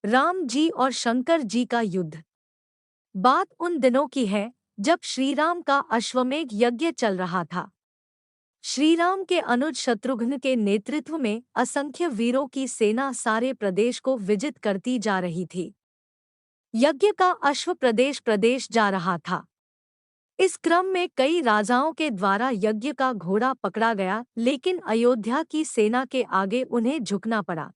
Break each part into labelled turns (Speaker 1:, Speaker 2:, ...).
Speaker 1: राम जी और शंकर जी का युद्ध। बात उन दिनों की है जब श्रीराम का अश्वमेध यज्ञ चल रहा था। श्रीराम के अनुज शत्रुघ्न के नेतृत्व में असंख्य वीरों की सेना सारे प्रदेश को विजित करती जा रही थी। यज्ञ का अश्व प्रदेश प्रदेश जा रहा था। इस क्रम में कई राजाओं के द्वारा यज्ञ का घोड़ा पकड़ा गया, लेकिन अयोध्या की सेना के आगे उन्हें झुकना पड़ा।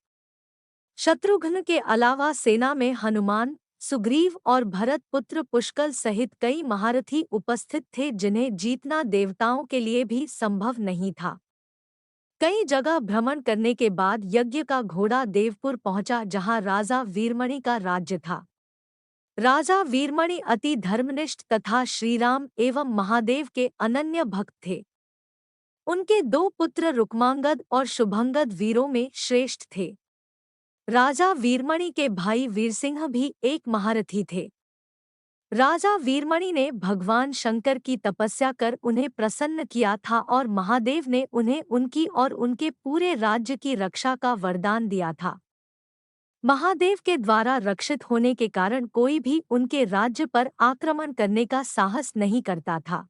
Speaker 1: शत्रुघ्न के अलावा सेना में हनुमान, सुग्रीव और भरत पुत्र पुष्कल सहित कई महारथी उपस्थित थे, जिन्हें जीतना देवताओं के लिए भी संभव नहीं था। कई जगह भ्रमण करने के बाद यज्ञ का घोड़ा देवपुर पहुंचा, जहां राजा वीरमणि का राज्य था। राजा वीरमणि अति धर्मनिष्ठ तथा श्रीराम एवं महादेव के अनन्य भक्त थे। उनके दो पुत्र रुक्मांगद और शुभंगद वीरों में श्रेष्ठ थे। राजा वीरमणि के भाई वीरसिंह भी एक महारथी थे। राजा वीरमणि ने भगवान शंकर की तपस्या कर उन्हें प्रसन्न किया था और महादेव ने उन्हें उनकी और उनके पूरे राज्य की रक्षा का वरदान दिया था। महादेव के द्वारा रक्षित होने के कारण कोई भी उनके राज्य पर आक्रमण करने का साहस नहीं करता था।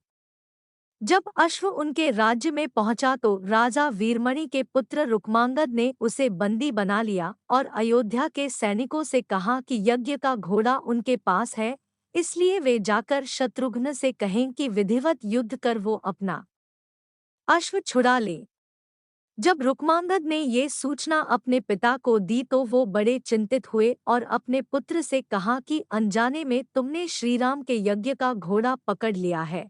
Speaker 1: जब अश्व उनके राज्य में पहुंचा तो राजा वीरमणि के पुत्र रुक्मांगद ने उसे बंदी बना लिया और अयोध्या के सैनिकों से कहा कि यज्ञ का घोड़ा उनके पास है, इसलिए वे जाकर शत्रुघ्न से कहें कि विधिवत युद्ध कर वो अपना अश्व छुड़ा ले। जब रुक्मांगद ने ये सूचना अपने पिता को दी तो वो बड़े चिंतित हुए और अपने पुत्र से कहा कि अनजाने में तुमने श्रीराम के यज्ञ का घोड़ा पकड़ लिया है।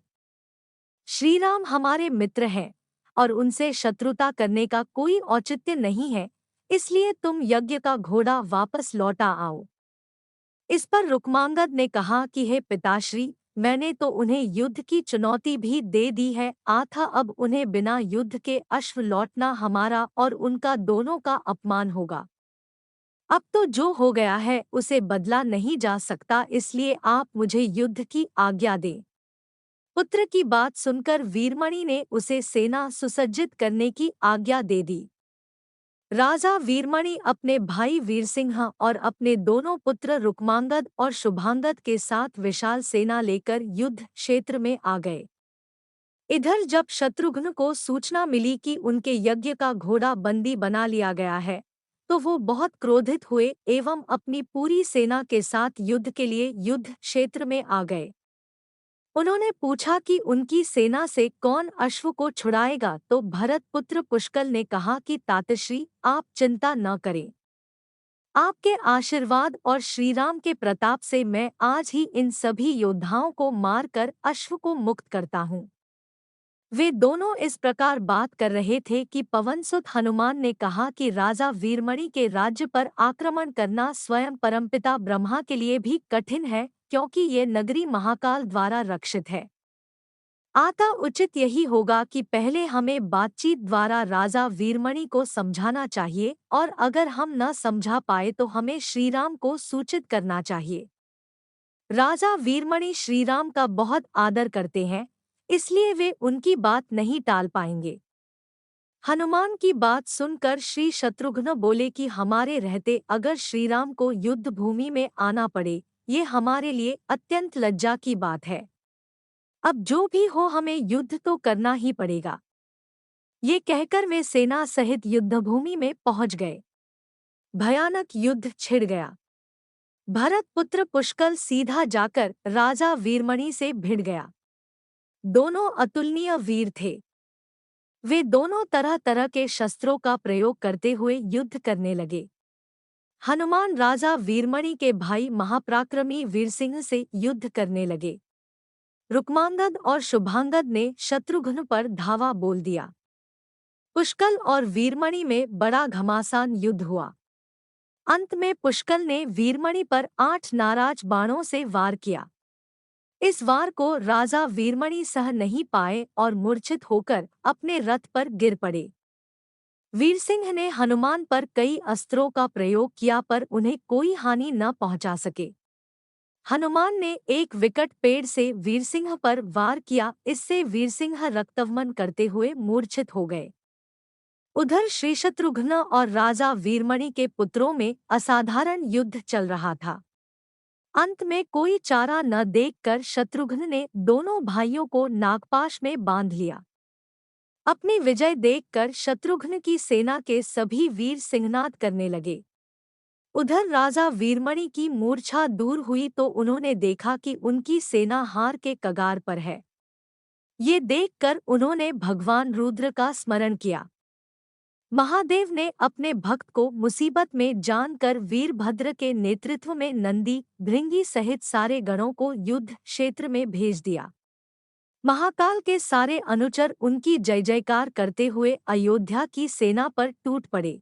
Speaker 1: श्रीराम हमारे मित्र हैं और उनसे शत्रुता करने का कोई औचित्य नहीं है, इसलिए तुम यज्ञ का घोड़ा वापस लौटा आओ। इस पर रुक्मांगद ने कहा कि हे पिताश्री, मैंने तो उन्हें युद्ध की चुनौती भी दे दी है, आथा अब उन्हें बिना युद्ध के अश्व लौटना हमारा और उनका दोनों का अपमान होगा। अब तो जो हो गया है उसे बदला नहीं जा सकता, इसलिए आप मुझे युद्ध की आज्ञा दें। पुत्र की बात सुनकर वीरमणि ने उसे सेना सुसज्जित करने की आज्ञा दे दी। राजा वीरमणि अपने भाई वीरसिंह और अपने दोनों पुत्र रुक्मांगद और शुभांगद के साथ विशाल सेना लेकर युद्ध क्षेत्र में आ गए। इधर जब शत्रुघ्न को सूचना मिली कि उनके यज्ञ का घोड़ा बंदी बना लिया गया है, तो वो बहुत क्रोधित हुए एवं अपनी पूरी सेना के साथ युद्ध के लिए युद्ध क्षेत्र में आ गए। उन्होंने पूछा कि उनकी सेना से कौन अश्व को छुड़ाएगा, तो भरत पुत्र पुष्कल ने कहा कि तातश्री, आप चिंता न करें। आपके आशीर्वाद और श्रीराम के प्रताप से मैं आज ही इन सभी योद्धाओं को मारकर अश्व को मुक्त करता हूँ। वे दोनों इस प्रकार बात कर रहे थे कि पवनसुत हनुमान ने कहा कि राजा वीरमणि के राज्य पर आक्रमण करना स्वयं परमपिता ब्रह्मा के लिए भी कठिन है, क्योंकि ये नगरी महाकाल द्वारा रक्षित है। अतः उचित यही होगा कि पहले हमें बातचीत द्वारा राजा वीरमणि को समझाना चाहिए और अगर हम न समझा पाए तो हमें श्रीराम को सूचित करना चाहिए। राजा वीरमणि श्रीराम का बहुत आदर करते हैं, इसलिए वे उनकी बात नहीं टाल पाएंगे। हनुमान की बात सुनकर श्री शत्रुघ्न बोले कि हमारे रहते अगर श्रीराम को युद्ध भूमि में आना पड़े, ये हमारे लिए अत्यंत लज्जा की बात है। अब जो भी हो हमें युद्ध तो करना ही पड़ेगा। ये कहकर वे सेना सहित युद्धभूमि में पहुंच गए। भयानक युद्ध छिड़ गया। भरत पुत्र पुष्कल सीधा जाकर राजा वीरमणि से भिड़ गया। दोनों अतुलनीय वीर थे। वे दोनों तरह तरह के शस्त्रों का प्रयोग करते हुए युद्ध करने लगे। हनुमान राजा वीरमणि के भाई महापराक्रमी वीरसिंह से युद्ध करने लगे। रुक्मांगद और शुभांगद ने शत्रुघ्न पर धावा बोल दिया। पुष्कल और वीरमणि में बड़ा घमासान युद्ध हुआ। अंत में पुष्कल ने वीरमणि पर 8 नाराज बाणों से वार किया। इस वार को राजा वीरमणि सह नहीं पाए और मूर्छित होकर अपने रथ पर गिर पड़े। वीरसिंह ने हनुमान पर कई अस्त्रों का प्रयोग किया पर उन्हें कोई हानि न पहुंचा सके। हनुमान ने एक विकट पेड़ से वीरसिंह पर वार किया, इससे वीरसिंह रक्तवमन करते हुए मूर्छित हो गए। उधर श्री शत्रुघ्न और राजा वीरमणि के पुत्रों में असाधारण युद्ध चल रहा था। अंत में कोई चारा न देखकर शत्रुघ्न ने दोनों भाइयों को नागपाश में बांध लिया। अपनी विजय देखकर शत्रुघ्न की सेना के सभी वीर सिंहनाद करने लगे। उधर राजा वीरमणि की मूर्छा दूर हुई तो उन्होंने देखा कि उनकी सेना हार के कगार पर है। ये देखकर उन्होंने भगवान रुद्र का स्मरण किया। महादेव ने अपने भक्त को मुसीबत में जानकर वीरभद्र के नेतृत्व में नंदी, भृंगी सहित सारे गणों को युद्ध क्षेत्र में भेज दिया। महाकाल के सारे अनुचर उनकी जय जयकार करते हुए अयोध्या की सेना पर टूट पड़े।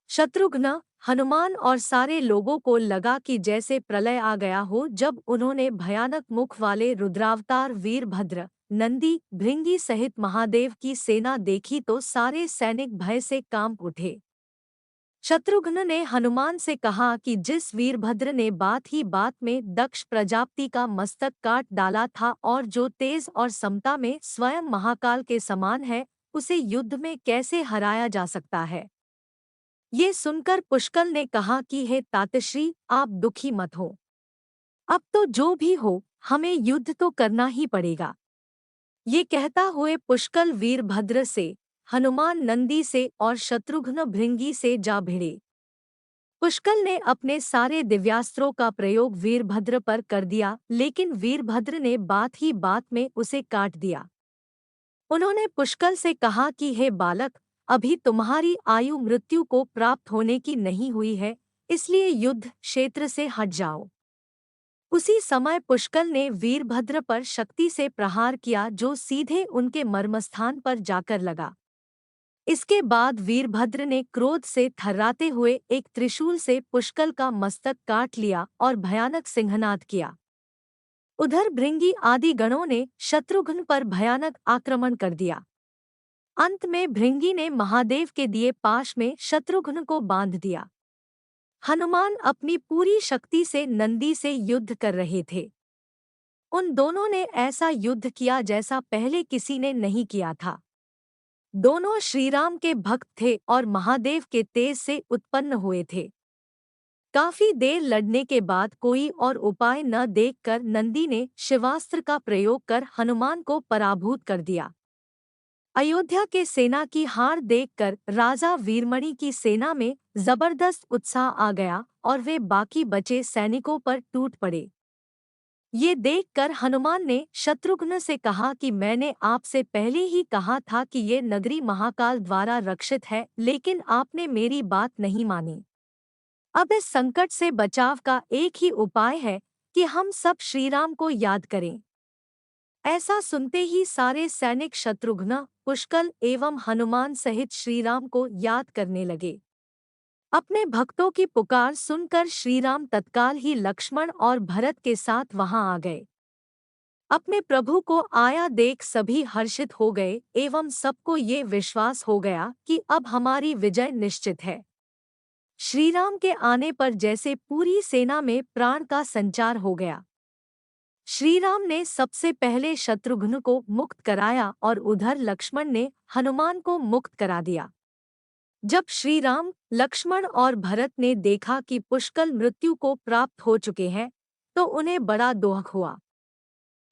Speaker 1: शत्रुघ्न, हनुमान और सारे लोगों को लगा कि जैसे प्रलय आ गया हो। जब उन्होंने भयानक मुख वाले रुद्रावतार वीरभद्र, नंदी, भृंगी सहित महादेव की सेना देखी तो सारे सैनिक भय से कांप उठे। शत्रुघ्न ने हनुमान से कहा कि जिस वीरभद्र ने बात ही बात में दक्ष प्रजापति का मस्तक काट डाला था और जो तेज और समता में स्वयं महाकाल के समान है, उसे युद्ध में कैसे हराया जा सकता है। ये सुनकर पुष्कल ने कहा कि हे तातश्री, आप दुखी मत हो। अब तो जो भी हो, हमें युद्ध तो करना ही पड़ेगा। ये कहता हुए पुष्कल वीरभद्र से, हनुमान नंदी से और शत्रुघ्न भृंगी से जा भिड़े। पुष्कल ने अपने सारे दिव्यास्त्रों का प्रयोग वीरभद्र पर कर दिया, लेकिन वीरभद्र ने बात ही बात में उसे काट दिया। उन्होंने पुष्कल से कहा कि हे बालक, अभी तुम्हारी आयु मृत्यु को प्राप्त होने की नहीं हुई है, इसलिए युद्ध क्षेत्र से हट जाओ। उसी समय पुष्कल ने वीरभद्र पर शक्ति से प्रहार किया जो सीधे उनके मर्मस्थान पर जाकर लगा। इसके बाद वीरभद्र ने क्रोध से थर्राते हुए एक त्रिशूल से पुष्कल का मस्तक काट लिया और भयानक सिंहनाद किया। उधर भृंगी आदि गणों ने शत्रुघ्न पर भयानक आक्रमण कर दिया। अंत में भृंगी ने महादेव के दिए पाश में शत्रुघ्न को बांध दिया। हनुमान अपनी पूरी शक्ति से नंदी से युद्ध कर रहे थे। उन दोनों ने ऐसा युद्ध किया जैसा पहले किसी ने नहीं किया था। दोनों श्रीराम के भक्त थे और महादेव के तेज से उत्पन्न हुए थे। काफी देर लड़ने के बाद कोई और उपाय न देखकर नंदी ने शिवास्त्र का प्रयोग कर हनुमान को पराभूत कर दिया। अयोध्या के सेना की हार देखकर राजा वीरमणि की सेना में जबरदस्त उत्साह आ गया और वे बाकी बचे सैनिकों पर टूट पड़े। ये देखकर हनुमान ने शत्रुघ्न से कहा कि मैंने आपसे पहले ही कहा था कि ये नगरी महाकाल द्वारा रक्षित है, लेकिन आपने मेरी बात नहीं मानी। अब इस संकट से बचाव का एक ही उपाय है कि हम सब श्रीराम को याद करें। ऐसा सुनते ही सारे सैनिक शत्रुघ्न, पुष्कल एवं हनुमान सहित श्रीराम को याद करने लगे। अपने भक्तों की पुकार सुनकर श्रीराम तत्काल ही लक्ष्मण और भरत के साथ वहां आ गए। अपने प्रभु को आया देख सभी हर्षित हो गए एवं सबको ये विश्वास हो गया कि अब हमारी विजय निश्चित है। श्रीराम के आने पर जैसे पूरी सेना में प्राण का संचार हो गया। श्रीराम ने सबसे पहले शत्रुघ्न को मुक्त कराया और उधर लक्ष्मण ने हनुमान को मुक्त करा दिया। जब श्रीराम, लक्ष्मण और भरत ने देखा कि पुष्कल मृत्यु को प्राप्त हो चुके हैं, तो उन्हें बड़ा दुख हुआ।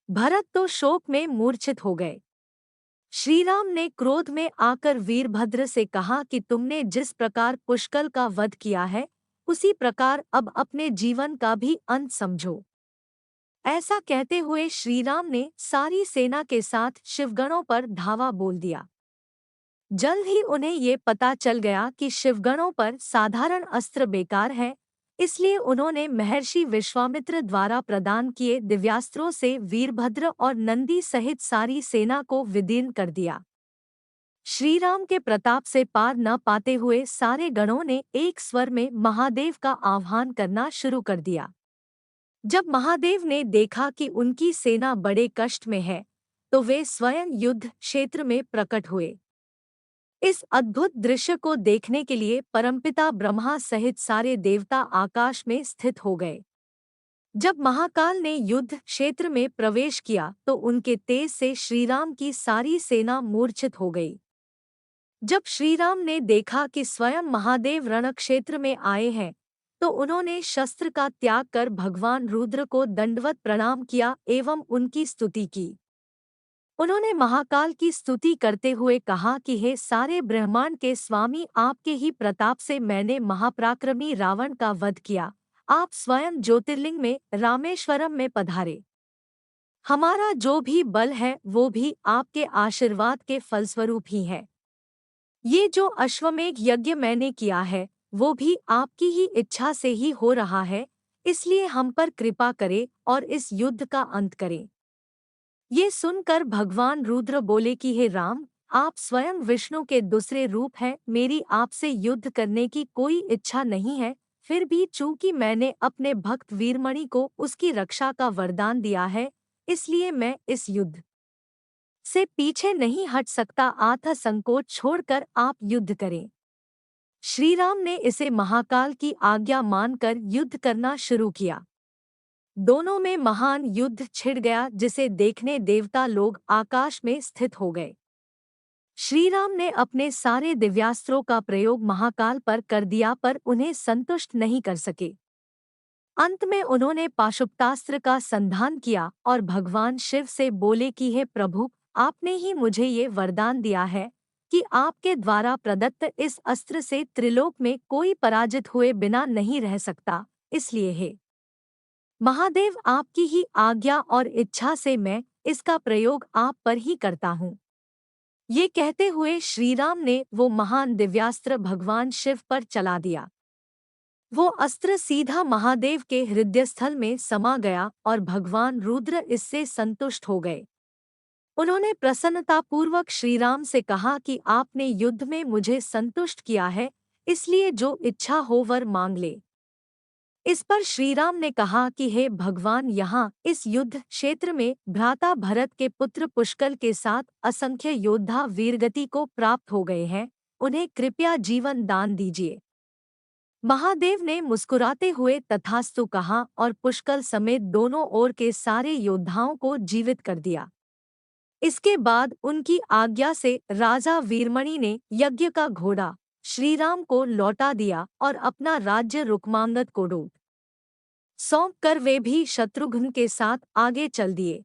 Speaker 1: भरत तो शोक में मूर्छित हो गए। श्रीराम ने क्रोध में आकर वीरभद्र से कहा कि तुमने जिस प्रकार पुष्कल का वध किया है, उसी प्रकार अब अपने जीवन का भी अंत समझो। ऐसा कहते हुए श्रीराम ने सारी सेना के साथ शिवगणों पर धावा बोल दिया। जल्द ही उन्हें ये पता चल गया कि शिवगणों पर साधारण अस्त्र बेकार है, इसलिए उन्होंने महर्षि विश्वामित्र द्वारा प्रदान किए दिव्यास्त्रों से वीरभद्र और नंदी सहित सारी सेना को विदीर्ण कर दिया। श्रीराम के प्रताप से पार न पाते हुए सारे गणों ने एक स्वर में महादेव का आह्वान करना शुरू कर दिया। जब महादेव ने देखा कि उनकी सेना बड़े कष्ट में है, तो वे स्वयं युद्ध क्षेत्र में प्रकट हुए। इस अद्भुत दृश्य को देखने के लिए परमपिता ब्रह्मा सहित सारे देवता आकाश में स्थित हो गए। जब महाकाल ने युद्ध क्षेत्र में प्रवेश किया तो उनके तेज से श्रीराम की सारी सेना मूर्छित हो गई। जब श्रीराम ने देखा कि स्वयं महादेव रणक्षेत्र में आए हैं, तो उन्होंने शस्त्र का त्याग कर भगवान रुद्र को दंडवत प्रणाम किया एवं उनकी स्तुति की। उन्होंने महाकाल की स्तुति करते हुए कहा कि हे सारे ब्रह्मांड के स्वामी, आपके ही प्रताप से मैंने महापराक्रमी रावण का वध किया। आप स्वयं ज्योतिर्लिंग में रामेश्वरम में पधारे। हमारा जो भी बल है वो भी आपके आशीर्वाद के फलस्वरूप ही है। ये जो अश्वमेध यज्ञ मैंने किया है वो भी आपकी ही इच्छा से ही हो रहा है, इसलिए हम पर कृपा करें और इस युद्ध का अंत करें। ये सुनकर भगवान रुद्र बोले कि हे राम, आप स्वयं विष्णु के दूसरे रूप हैं, मेरी आपसे युद्ध करने की कोई इच्छा नहीं है। फिर भी चूंकि मैंने अपने भक्त वीरमणि को उसकी रक्षा का वरदान दिया है, इसलिए मैं इस युद्ध से पीछे नहीं हट सकता, आत्म संकोच छोड़कर आप युद्ध करें। श्रीराम ने इसे महाकाल की आज्ञा मानकर युद्ध करना शुरू किया। दोनों में महान युद्ध छिड़ गया, जिसे देखने देवता लोग आकाश में स्थित हो गए। श्रीराम ने अपने सारे दिव्यास्त्रों का प्रयोग महाकाल पर कर दिया, पर उन्हें संतुष्ट नहीं कर सके। अंत में उन्होंने पाशुपतास्त्र का संधान किया और भगवान शिव से बोले कि हे प्रभु, आपने ही मुझे ये वरदान दिया है कि आपके द्वारा प्रदत्त इस अस्त्र से त्रिलोक में कोई पराजित हुए बिना नहीं रह सकता, इसलिए हे महादेव, आपकी ही आज्ञा और इच्छा से मैं इसका प्रयोग आप पर ही करता हूँ। ये कहते हुए श्रीराम ने वो महान दिव्यास्त्र भगवान शिव पर चला दिया। वो अस्त्र सीधा महादेव के हृदयस्थल में समा गया और भगवान रुद्र इससे संतुष्ट हो गए। उन्होंने प्रसन्नतापूर्वक श्रीराम से कहा कि आपने युद्ध में मुझे संतुष्ट किया है, इसलिए जो इच्छा हो वर मांग ले। इस पर श्रीराम ने कहा कि हे भगवान, यहाँ इस युद्ध क्षेत्र में भ्राता भरत के पुत्र पुष्कल के साथ असंख्य योद्धा वीरगति को प्राप्त हो गए हैं, उन्हें कृपया जीवन दान दीजिए। महादेव ने मुस्कुराते हुए तथास्तु कहा और पुष्कल समेत दोनों ओर के सारे योद्धाओं को जीवित कर दिया। इसके बाद उनकी आज्ञा से राजा वीरमणि ने यज्ञ का घोड़ा श्रीराम को लौटा दिया और अपना राज्य रुक्मांगद को सौंप कर वे भी शत्रुघ्न के साथ आगे चल दिए।